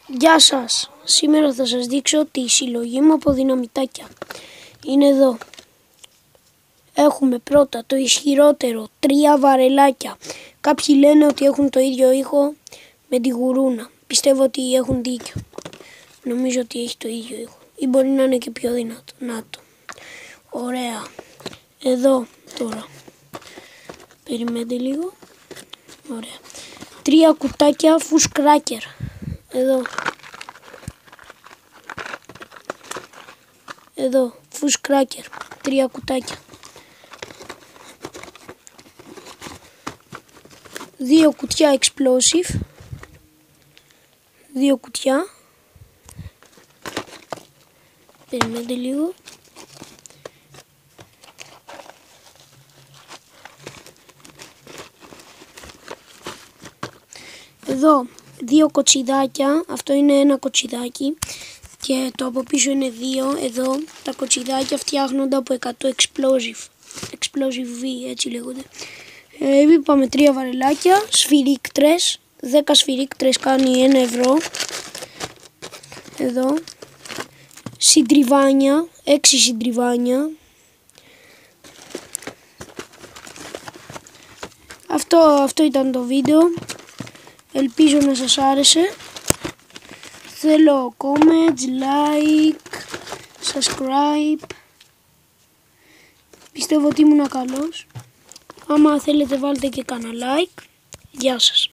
Γεια σας! Σήμερα θα σας δείξω τη συλλογή μου από δυναμητάκια. Είναι εδώ. Έχουμε πρώτα το ισχυρότερο, 3 βαρελάκια. Κάποιοι λένε ότι έχουν το ίδιο ήχο με τη γουρούνα. Πιστεύω ότι έχουν δίκιο. Νομίζω ότι έχει το ίδιο ήχο. Ή μπορεί να είναι και πιο δυνατό. Να το. Ωραία. Εδώ τώρα. Περιμένετε λίγο. Ωραία. 3 κουτάκια φουσκράκερ. Εδώ. Εδώ. Φουσκράκερ. 3 κουτάκια. 2 κουτιά explosive. 2 κουτιά. Περιμένετε λίγο. Εδώ 2 κοτσιδάκια, αυτό είναι ένα κοτσιδάκι και το από πίσω είναι 2. Εδώ τα κοτσιδάκια φτιάχνονται από 100 explosive V, έτσι λέγονται. Είπαμε 3 βαρελάκια, σφυρίκτρες, 10 σφυρίκτρες κάνει 1 ευρώ. Εδώ συντριβάνια, 6 συντριβάνια. Αυτό ήταν το βίντεο. Ελπίζω να σας άρεσε. Θέλω comments, like, subscribe. Πιστεύω ότι ήμουν καλός. Άμα θέλετε βάλτε και κανένα like. Γεια σας.